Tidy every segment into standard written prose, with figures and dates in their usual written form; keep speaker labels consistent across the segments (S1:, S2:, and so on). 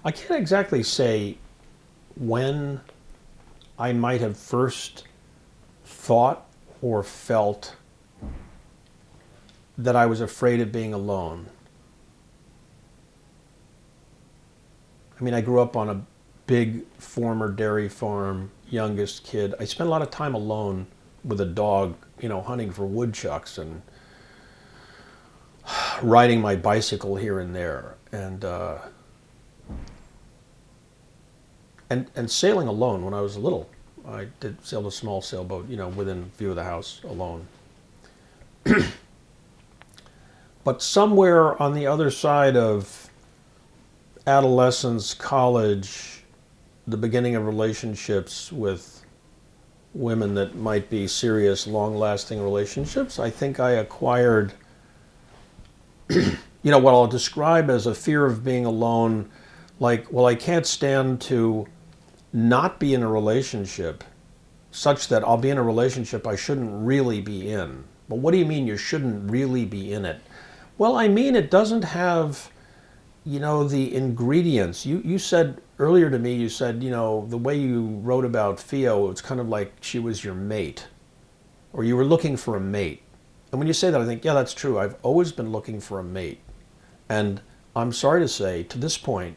S1: I can't exactly say when I might have first thought or felt that I was afraid of being alone. I mean, I grew up on a big former dairy farm, youngest kid. I spent a lot of time alone with a dog, hunting for woodchucks and riding my bicycle here and there, and sailing alone when I was little. I did sail a small sailboat, within view of the house alone. But somewhere on the other side of adolescence, college, the beginning of relationships with women that might be serious, long-lasting relationships, I think I acquired, what I'll describe as a fear of being alone. Like, well, I can't stand to not be in a relationship such that I'll be in a relationship I shouldn't really be in. But what do you mean you shouldn't really be in it? Well, I mean it doesn't have, the ingredients. You said earlier to me, you said, the way you wrote about Theo, it's kind of like she was your mate, or you were looking for a mate. And when you say that, I think, yeah, that's true. I've always been looking for a mate. And I'm sorry to say, to this point,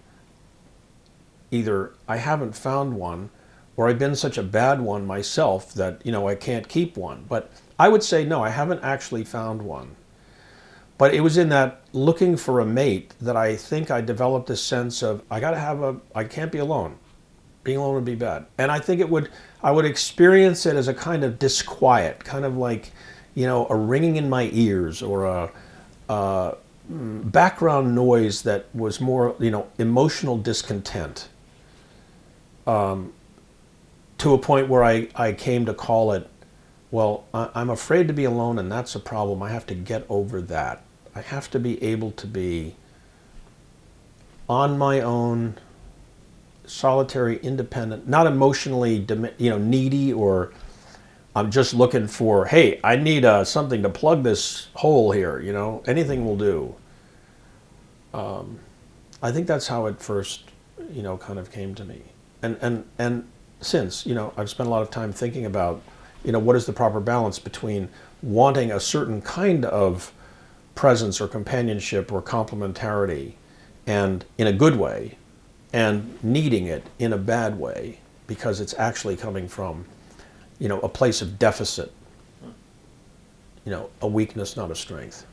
S1: either I haven't found one, or I've been such a bad one myself that, I can't keep one. But I would say, no, I haven't actually found one. But it was in that looking for a mate that I think I developed a sense of, I can't be alone. Being alone would be bad. And I think I would experience it as a kind of disquiet, kind of like, a ringing in my ears, or a background noise that was more, emotional discontent. To a point where I came to call it, well, I'm afraid to be alone, and that's a problem. I have to get over that. I have to be able to be on my own, solitary, independent, not emotionally, needy, or I'm just looking for, hey, I need something to plug this hole here. Anything will do. I think that's how it first, kind of came to me. And since, I've spent a lot of time thinking about, what is the proper balance between wanting a certain kind of presence or companionship or complementarity, and in a good way, and needing it in a bad way, because it's actually coming from, a place of deficit, a weakness, not a strength.